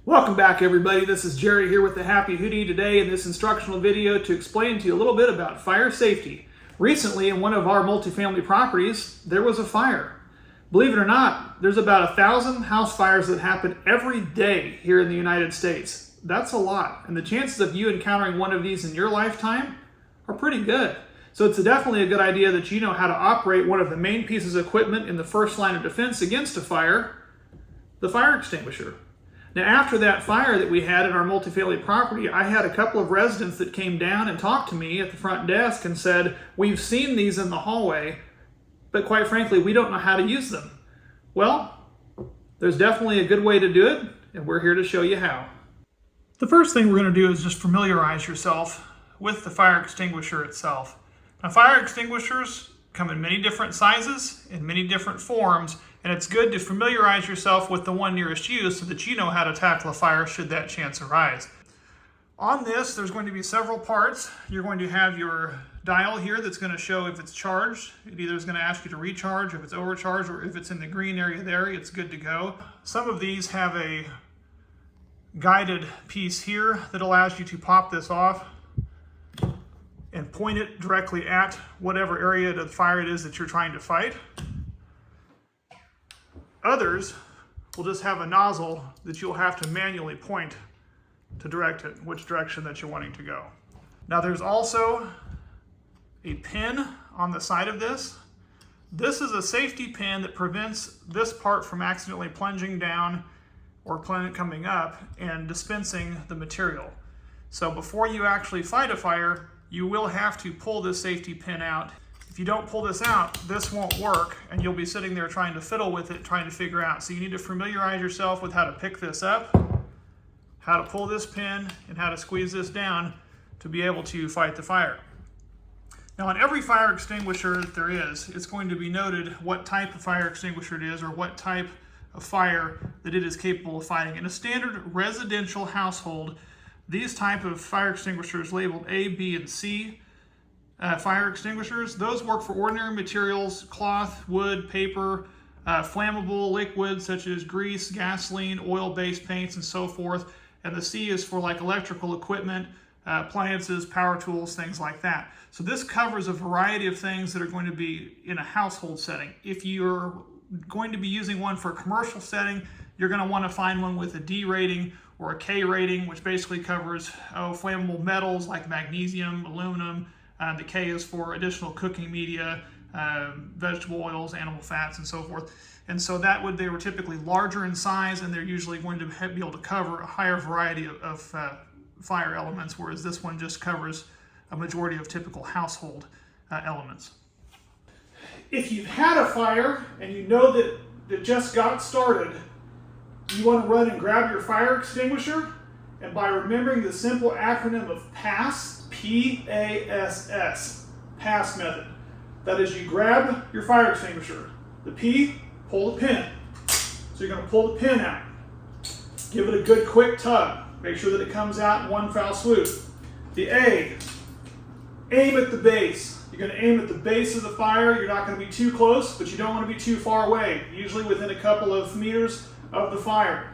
Welcome back, everybody. This is Jerry here with the Happy Hoodie today in this instructional video to explain to you a little bit about fire safety. Recently, in one of our multifamily properties, there was a fire. Believe it or not, there's about 1,000 house fires that happen every day here in the United States. That's a lot, and the chances of you encountering one of these in your lifetime are pretty good. So it's definitely a good idea that you know how to operate one of the main pieces of equipment in the first line of defense against a fire, the fire extinguisher. Now, after that fire that we had in our multifamily property, I had a couple of residents that came down and talked to me at the front desk and said, we've seen these in the hallway, but quite frankly, we don't know how to use them. Well, there's definitely a good way to do it, and we're here to show you how. The first thing we're going to do is just familiarize yourself with the fire extinguisher itself. Now, fire extinguishers come in many different sizes, in many different forms, and it's good to familiarize yourself with the one nearest you so that you know how to tackle a fire should that chance arise. On this, there's going to be several parts. You're going to have your dial here that's going to show if it's charged. It either is going to ask you to recharge, if it's overcharged, or if it's in the green area there, it's good to go. Some of these have a guided piece here that allows you to pop this off and point it directly at whatever area of the fire it is that you're trying to fight. Others will just have a nozzle that you'll have to manually point to direct it which direction that you're wanting to go. Now, there's also a pin on the side of this. This is a safety pin that prevents this part from accidentally plunging down or coming up and dispensing the material. So before you actually fight a fire, you will have to pull this safety pin out. If you don't pull this out, this won't work, and you'll be sitting there trying to fiddle with it, trying to figure out. So you need to familiarize yourself with how to pick this up, how to pull this pin, and how to squeeze this down to be able to fight the fire. Now, on every fire extinguisher that there is, it's going to be noted what type of fire extinguisher it is or what type of fire that it is capable of fighting. In a standard residential household, these type of fire extinguishers labeled A, B, and C fire extinguishers, those work for ordinary materials, cloth, wood, paper, flammable liquids such as grease, gasoline, oil-based paints, and so forth. And the C is for like electrical equipment, appliances, power tools, things like that. So this covers a variety of things that are going to be in a household setting. If you're going to be using one for a commercial setting, you're going to want to find one with a D rating or a K rating, which basically covers flammable metals like magnesium, aluminum. The K is for additional cooking media, vegetable oils, animal fats, and so forth. And so they were typically larger in size, and they're usually going to be able to cover a higher variety of fire elements, whereas this one just covers a majority of typical household elements. If you've had a fire and you know that it just got started, you want to run and grab your fire extinguisher, and by remembering the simple acronym of PASS, P-A-S-S, PASS method. That is, you grab your fire extinguisher. The P, pull the pin. So you're going to pull the pin out. Give it a good quick tug. Make sure that it comes out in one foul swoop. The A, aim at the base. You're going to aim at the base of the fire. You're not going to be too close, but you don't want to be too far away, usually within a couple of meters of the fire.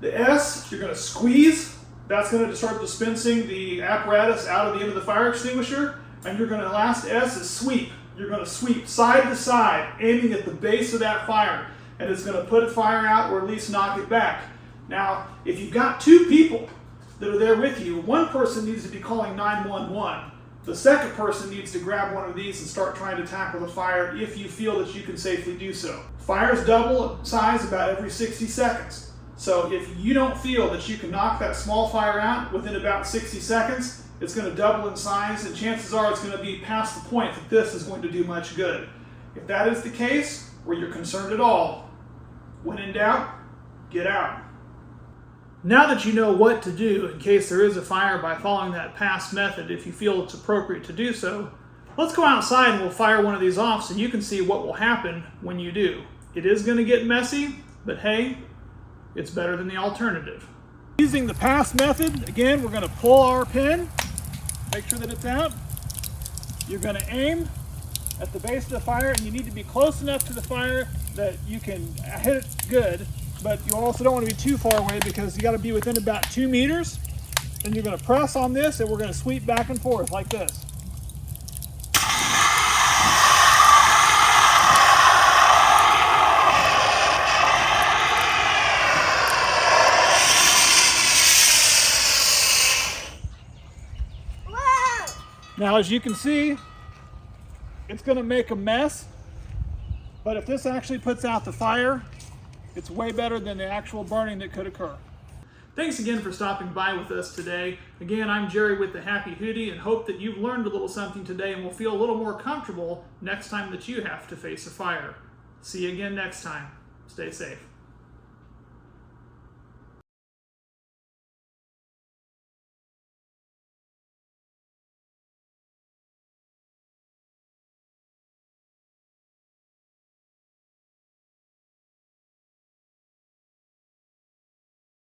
The S, you're going to squeeze. That's going to start dispensing the apparatus out of the end of the fire extinguisher. And you're going to, last S is sweep. You're going to sweep side to side, aiming at the base of that fire. And it's going to put a fire out or at least knock it back. Now, if you've got two people that are there with you, one person needs to be calling 911. The second person needs to grab one of these and start trying to tackle the fire if you feel that you can safely do so. Fires double in size about every 60 seconds. So if you don't feel that you can knock that small fire out within about 60 seconds, it's going to double in size, and chances are it's going to be past the point that this is going to do much good. If that is the case, or you're concerned at all, when in doubt, get out. Now that you know what to do in case there is a fire by following that PASS method, if you feel it's appropriate to do so, let's go outside and we'll fire one of these off so you can see what will happen when you do. It is going to get messy, but hey, it's better than the alternative. Using the PASS method, again, we're going to pull our pin, make sure that it's out. You're going to aim at the base of the fire, and you need to be close enough to the fire that you can hit it good, but you also don't want to be too far away because you got to be within about 2 meters. Then you're going to press on this and we're going to sweep back and forth like this. Now, as you can see, it's going to make a mess, but if this actually puts out the fire, it's way better than the actual burning that could occur. Thanks again for stopping by with us today. Again, I'm Jerry with the Happy Hoodie and hope that you've learned a little something today and will feel a little more comfortable next time that you have to face a fire. See you again next time. Stay safe.